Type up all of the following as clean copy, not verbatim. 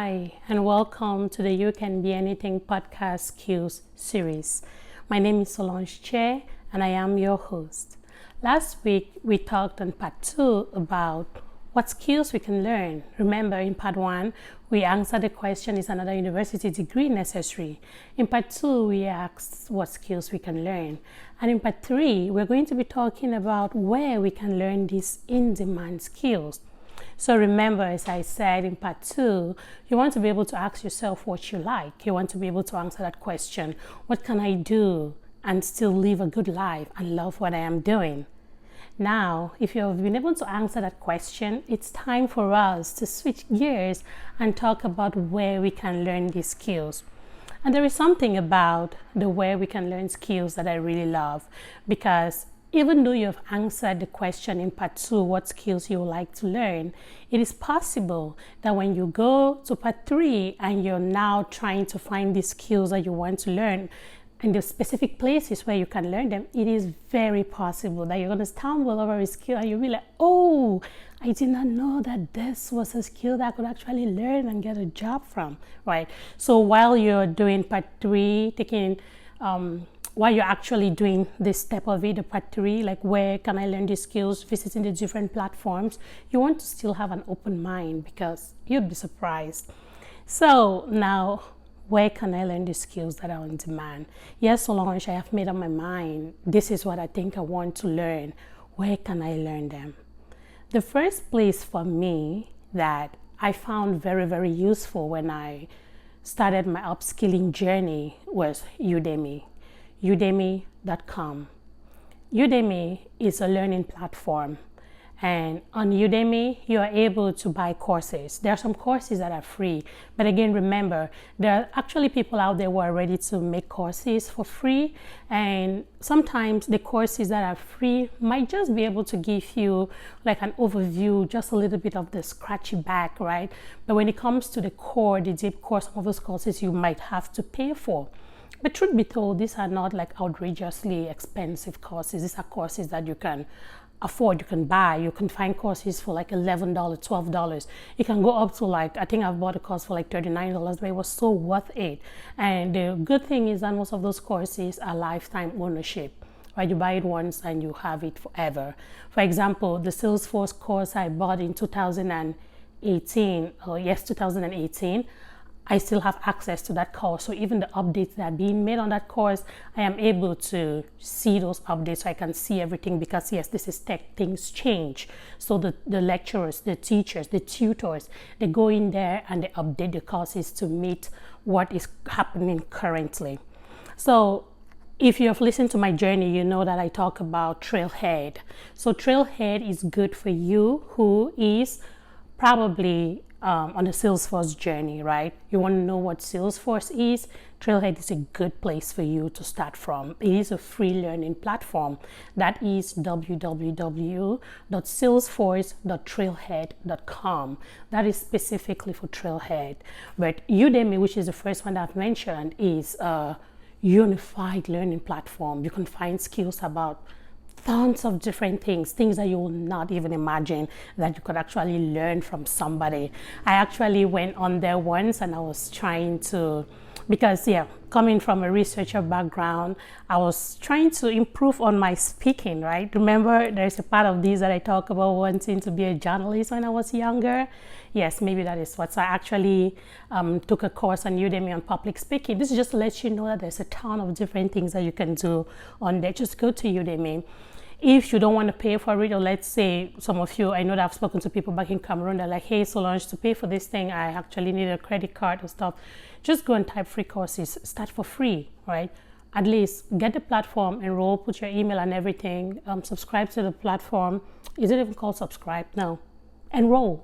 Hi, and welcome to the You Can Be Anything podcast skills series. My name is Solange Che, and I am your host. Last week, we talked on part 2 about what skills we can learn. Remember, in part 1, we answered the question, is another university degree necessary? In part 2, we asked what skills we can learn. And in part 3, we're going to be talking about where we can learn these in-demand skills. So remember, as I said in part 2, you want to be able to ask yourself what you like. You want to be able to answer that question, what can I do and still live a good life and love what I am doing? Now, if you have been able to answer that question, it's time for us to switch gears and talk about where we can learn these skills. And there is something about the where we can learn skills that I really love, because even though you have answered the question in part 2, what skills you would like to learn, it is possible that when you go to part 3 and you're now trying to find the skills that you want to learn and the specific places where you can learn them, it is very possible that you're going to stumble over a skill and you'll be like, oh, I did not know that this was a skill that I could actually learn and get a job from, right? So while you're doing part 3, while you're actually doing this step of it, the part 3, like where can I learn these skills, visiting the different platforms, you want to still have an open mind because you'd be surprised. So now, where can I learn the skills that are on demand? Yes, Solange, I have made up my mind. This is what I think I want to learn. Where can I learn them? The first place for me that I found very, very useful when I started my upskilling journey was Udemy. Udemy.com. Udemy is a learning platform, and on Udemy you are able to buy courses. There are some courses that are free, but again, remember, there are actually people out there who are ready to make courses for free, and sometimes the courses that are free might just be able to give you like an overview, just a little bit of the scratchy back, right? But when it comes to the core, the deep core, some of those courses you might have to pay for. But truth be told, these are not like outrageously expensive courses. These are courses that you can afford, you can buy. You can find courses for like $11, $12. It can go up to like, I think I've bought a course for like $39, but it was so worth it. And the good thing is that most of those courses are lifetime ownership, right? You buy it once and you have it forever. For example, the Salesforce course I bought in 2018, I still have access to that course. So even the updates that are being made on that course, I am able to see those updates. So I can see everything because yes, this is tech, things change. So the lecturers, the teachers, the tutors, they go in there and they update the courses to meet what is happening currently. So if you have listened to my journey, you know that I talk about Trailhead. So Trailhead is good for you who is probably on the Salesforce journey, right? You want to know what Salesforce is? Trailhead is a good place for you to start from. It is a free learning platform. That is www.salesforce.trailhead.com. That is specifically for Trailhead. But Udemy, which is the first one that I've mentioned, is a unified learning platform. You can find skills about tons of different things that you will not even imagine that you could actually learn from somebody. I actually went on there once and I was trying to, because coming from a researcher background, I was trying to improve on my speaking, right? Remember, there's a part of this that I talk about wanting to be a journalist when I was younger. Yes, maybe that is what. So I actually took a course on Udemy on public speaking. This is just to let you know that there's a ton of different things that you can do on there. Just go to Udemy. If you don't want to pay for it, or let's say some of you, I know that I've spoken to people back in Cameroon, they're like, hey, Solange, to pay for this thing, I actually need a credit card and stuff. Just go and type free courses, start for free, right? At least get the platform, enroll, put your email and everything, subscribe to the platform. Is it even called subscribe? No. Enroll.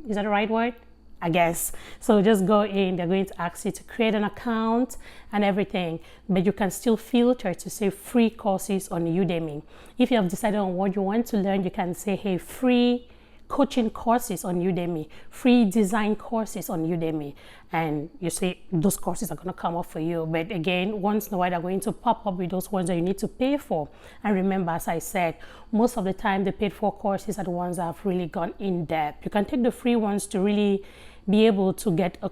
Is that the right word? I guess. So just go in, they're going to ask you to create an account and everything, but you can still filter to say free courses on Udemy. If you have decided on what you want to learn, you can say, hey, free coaching courses on Udemy, free design courses on Udemy, and you see those courses are going to come up for you. But again, once in a while they're going to pop up with those ones that you need to pay for. And remember, as I said, most of the time the paid for courses are the ones that have really gone in depth. You can take the free ones to really be able to get like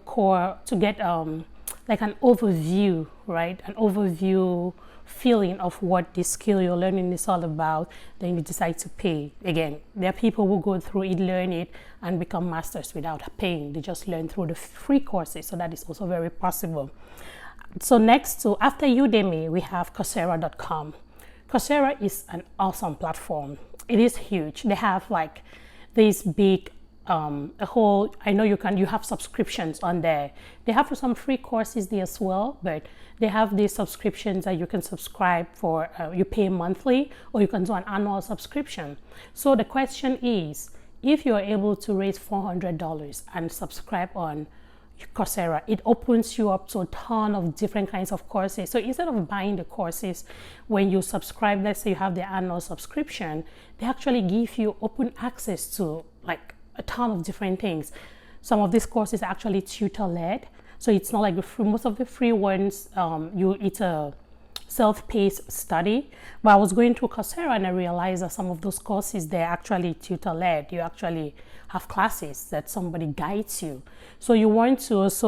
an overview, right? An overview feeling of what this skill you're learning is all about, then you decide to pay. Again, there are people who go through it, learn it, and become masters without paying. They just learn through the free courses, so that is also very possible. So after Udemy, we have Coursera.com. Coursera is an awesome platform. It is huge. They have like this big I know you have subscriptions on there. They have some free courses there as well, but they have these subscriptions that you can subscribe for. You pay monthly, or you can do an annual subscription. So the question is, if you're able to raise $400 and subscribe on Coursera, it opens you up to a ton of different kinds of courses. So instead of buying the courses, when you subscribe, let's say you have the annual subscription, they actually give you open access to like a ton of different things. Some of these courses are actually tutor-led, so it's not like most of the free ones. It's a self-paced study. But I was going through Coursera and I realized that some of those courses, they're actually tutor-led. You actually have classes that somebody guides you. So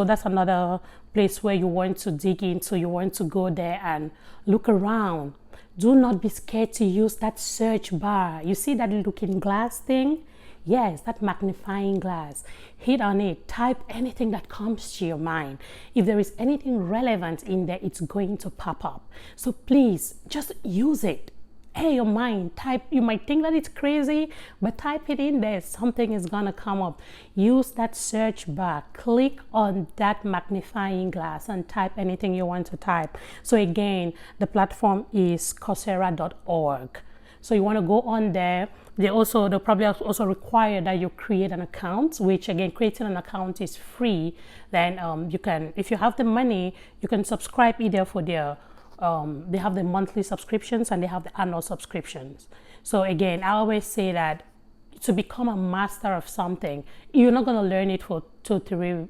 that's another place where you want to dig into. You want to go there and look around. Do not be scared to use that search bar. You see that looking glass thing? Yes, that magnifying glass. Hit on it. Type anything that comes to your mind. If there is anything relevant in there, it's going to pop up. So please, just use it. Hey, your mind, type. You might think that it's crazy, but type it in there. Something is going to come up. Use that search bar. Click on that magnifying glass and type anything you want to type. So again, the platform is Coursera.org. So you want to go on there. They'll probably also require that you create an account, which again, creating an account is free. Then you can, if you have the money, you can subscribe either for their, they have the monthly subscriptions and they have the annual subscriptions. So again, I always say that to become a master of something, you're not going to learn it for two, 3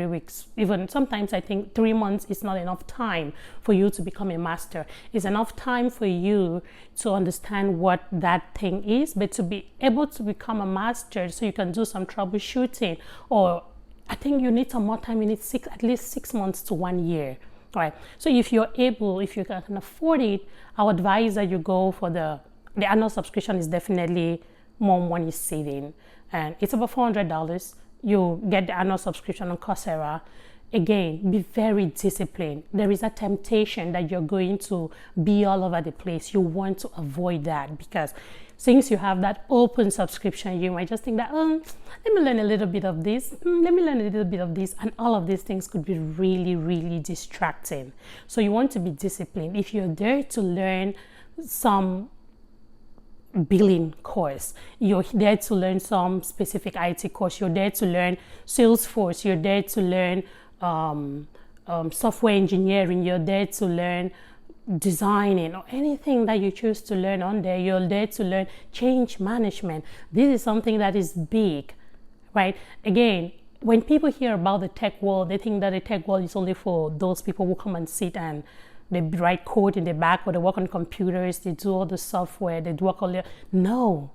weeks. Even sometimes I think 3 months is not enough time for you to become a master. It's enough time for you to understand what that thing is, but to be able to become a master so you can do some troubleshooting, or I think you need some more time. You need at least 6 months to 1 year. All right. So if you can afford it, I would advise that you go for the annual subscription. Is definitely more money saving, and it's about $400. You get the annual subscription on Coursera. Again, be very disciplined. There is a temptation that you're going to be all over the place. You want to avoid that, because since you have that open subscription, you might just think that, let me learn a little bit of this, let me learn a little bit of this, and all of these things could be really, really distracting. So you want to be disciplined. If you're there to learn some billing course, you're there to learn some specific IT course, you're there to learn Salesforce, you're there to learn software engineering, you're there to learn designing, or anything that you choose to learn on there, you're there to learn change management. This is something that is big, right? Again, when people hear about the tech world, they think that the tech world is only for those people who come and sit and they write code in the back, or they work on computers, they do all the software, they work all the... No,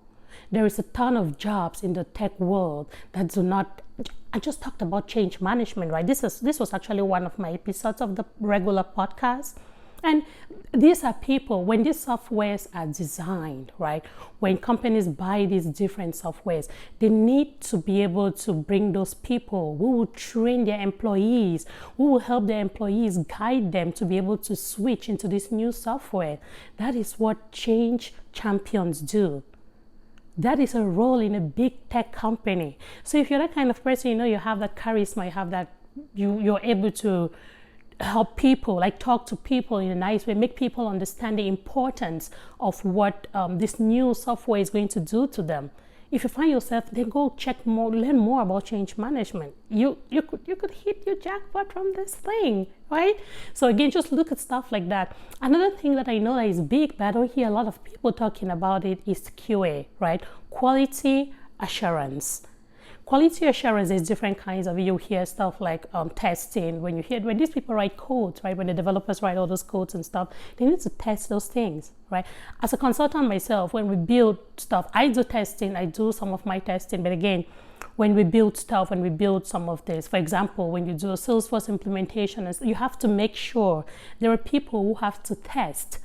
there is a ton of jobs in the tech world that do not... I just talked about change management, right? This was actually one of my episodes of the regular podcast. And these are people, when these softwares are designed, right? When companies buy these different softwares, they need to be able to bring those people who will train their employees, who will help their employees, guide them to be able to switch into this new software. That is what change champions do. That is a role in a big tech company. So if you're that kind of person, you have that charisma, you have that, you're able to help people, like talk to people in a nice way, make people understand the importance of what this new software is going to do to them. If you find yourself, then go learn more about change management. You could hit your jackpot from this thing, right? So again, just look at stuff like that. Another thing that I know that is big, but I don't hear a lot of people talking about it, is QA, right? Quality assurance. Quality assurance is different kinds of, you hear stuff like testing. When these people write codes, right? When the developers write all those codes and stuff, they need to test those things, right? As a consultant myself, when we build stuff, I do testing, I do some of my testing, but again, when we build stuff, when we build some of this, for example, when you do a Salesforce implementation, you have to make sure there are people who have to test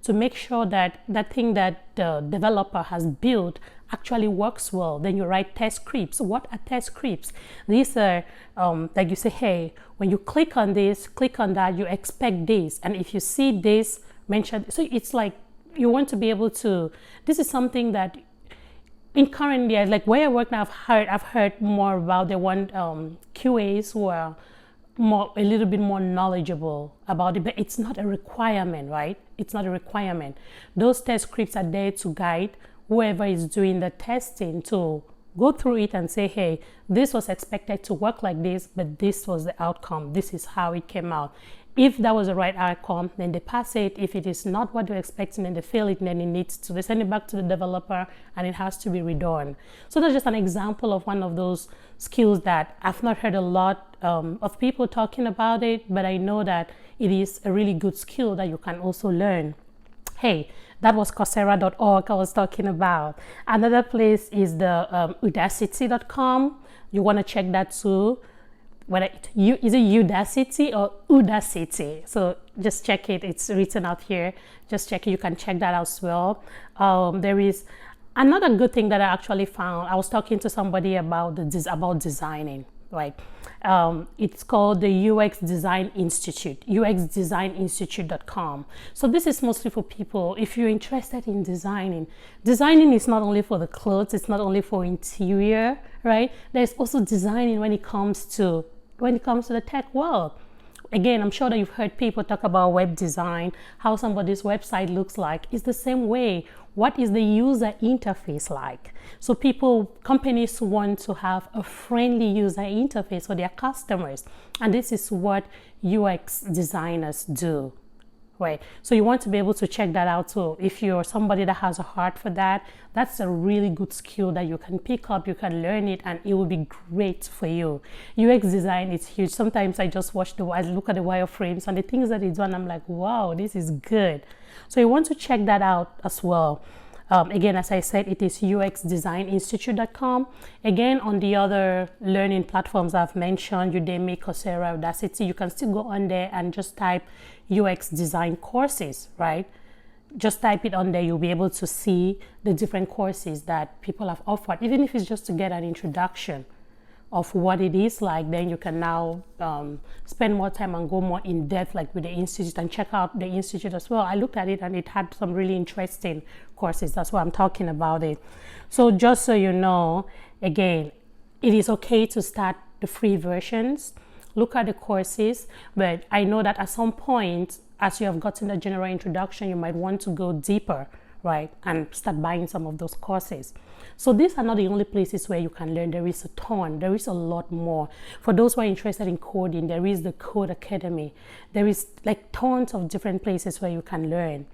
to make sure that that thing that the developer has built actually works well. Then you write test scripts. What are test scripts? These are like you say, hey, when you click on this, click on that, you expect this. And if you see this mentioned, so it's like you want to be able to, this is something that in current years, like where I work now, I've heard more about they want QAs who are a little bit more knowledgeable about it, but it's not a requirement, right? It's not a requirement. Those test scripts are there to guide whoever is doing the testing to go through it and say, hey, this was expected to work like this, but this was the outcome. This is how it came out. If that was the right outcome, then they pass it. If it is not what they're expecting and they fail it, then they send it back to the developer and it has to be redone. So that's just an example of one of those skills that I've not heard a lot of people talking about it, but I know that it is a really good skill that you can also learn. Hey, that was Coursera.org I was talking about. Another place is the Udacity.com. You want to check that too. Is it Udacity or Udacity? So just check it. It's written out here. Just check it. You can check that as well. There is another good thing that I actually found. I was talking to somebody about designing, right? It's called the UX Design Institute, uxdesigninstitute.com. So this is mostly for people, if you're interested in designing. Designing is not only for the clothes, it's not only for interior, right? There's also designing when it comes to the tech world. Again, I'm sure that you've heard people talk about web design, how somebody's website looks like. It's the same way. What is the user interface like? So companies want to have a friendly user interface for their customers. And this is what UX designers do, right? So you want to be able to check that out too. If you're somebody that has a heart for that, that's a really good skill that you can pick up, you can learn it, and it will be great for you. UX design is huge. Sometimes I just I look at the wireframes and the things that it's done, I'm like, wow, this is good. So you want to check that out as well. Again, as I said, it is uxdesigninstitute.com. Again, on the other learning platforms I've mentioned, Udemy, Coursera, Udacity, you can still go on there and just type UX design courses, right? Just type it on there. You'll be able to see the different courses that people have offered, even if it's just to get an introduction of what it is like. Then you can now spend more time and go more in depth, like with the institute, and check out the institute as well. I looked at it and it had some really interesting courses. That's why I'm talking about it. So just so you know, again, it is okay to start the free versions, look at the courses, but I know that at some point, as you have gotten a general introduction, you might want to go deeper, right, and start buying some of those courses. So these are not the only places where you can learn. There is a ton. There is a lot more. For those who are interested in coding, there is the Code Academy. There is like tons of different places where you can learn.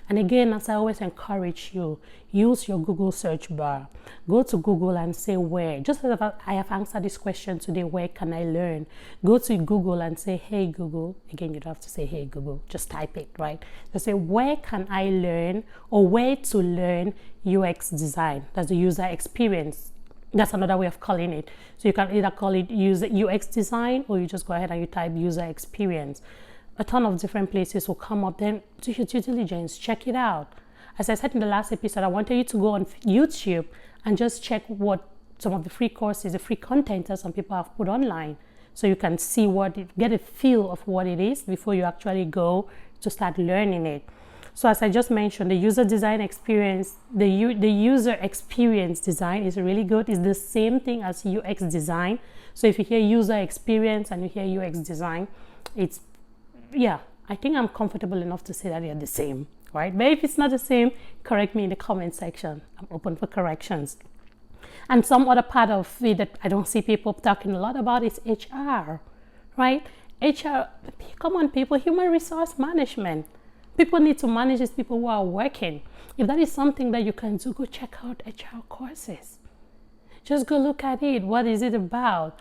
And again, as I always encourage you, use your Google search bar. Go to Google and say where. Just as I have answered this question today, where can I learn? Go to Google and say, hey, Google. Again, you don't have to say, hey, Google. Just type it, right? Just say, where can I learn, or where to learn UX design? That's the user experience. That's another way of calling it. So you can either call it UX design, or you just go ahead and you type user experience. A ton of different places will come up. Then do your due diligence, check it out. As I said in the last episode, I wanted you to go on YouTube and just check what some of the free courses, the free content that some people have put online, so you can see get a feel of what it is before you actually go to start learning it. So as I just mentioned, the user design experience, the user experience design is really good. It's the same thing as UX design. So if you hear user experience and you hear UX design, I think I'm comfortable enough to say that they're the same, right? But if it's not the same, correct me in the comment section. I'm open for corrections. And some other part of it that I don't see people talking a lot about is HR, right? HR, come on people, human resource management. People need to manage these people who are working. If that is something that you can do, go check out HR courses. Just go look at it. What is it about?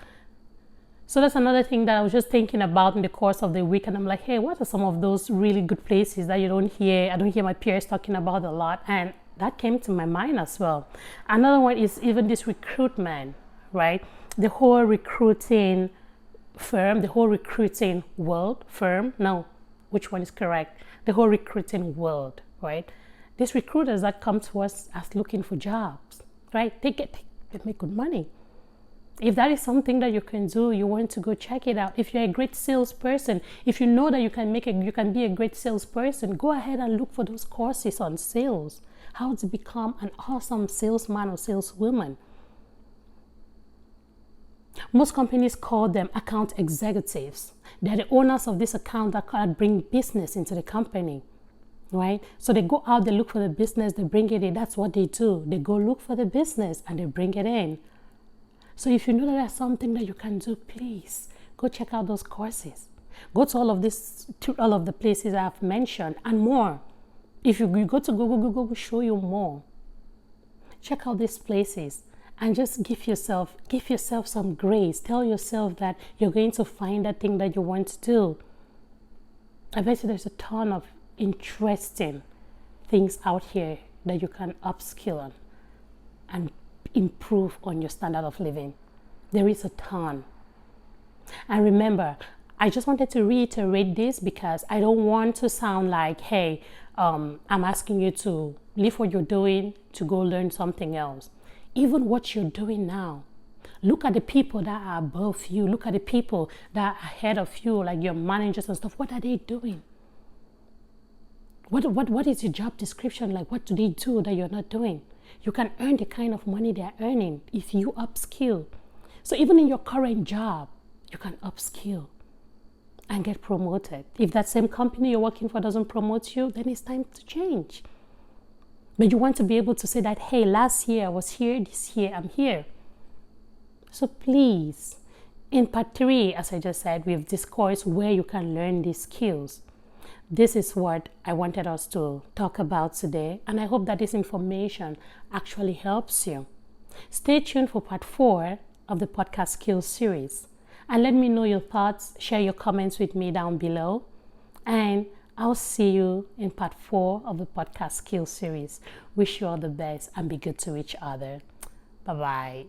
So that's another thing that I was just thinking about in the course of the week. And I'm like, hey, what are some of those really good places that I don't hear my peers talking about a lot? And that came to my mind as well. Another one is even this recruitment, right? The whole recruiting firm, the whole recruiting world firm, no, which one is correct? The whole recruiting world, right? These recruiters that come to us as looking for jobs, right? They make good money. If that is something that you can do, you want to go check it out. If you're a great salesperson, if you know that you can be a great salesperson, go ahead and look for those courses on sales, how to become an awesome salesman or saleswoman. Most companies call them account executives. They're the owners of this account that bring business into the company, right? So they go out, they look for the business, they bring it in. That's what they do. They go look for the business and they bring it in. So if you know that there's something that you can do, please go check out those courses. Go to all of the places I've mentioned and more. If you go to Google will show you more. Check out these places and just give yourself some grace. Tell yourself that you're going to find that thing that you want to do. I bet you there's a ton of interesting things out here that you can upskill on and improve on your standard of living. There is a ton. And remember, I just wanted to reiterate this because I don't want to sound like, hey, I'm asking you to leave what you're doing to go learn something else. Even what you're doing now, look at the people that are above you. Look at the people that are ahead of you, like your managers and stuff. What are they doing? What is your job description like? What do they do that you're not doing? You can earn the kind of money they're earning if you upskill. So even in your current job, you can upskill and get promoted. If that same company you're working for doesn't promote you, then it's time to change. But you want to be able to say that, hey, last year I was here, this year I'm here. So please, in part 3, as I just said, we've discussed where you can learn these skills. This is what I wanted us to talk about today, and I hope that this information actually helps you. Stay tuned for part 4 of the podcast skills series, and let me know your thoughts. Share your comments with me down below, and I'll see you in part 4 of the podcast skills series. Wish you all the best and be good to each other. Bye-bye.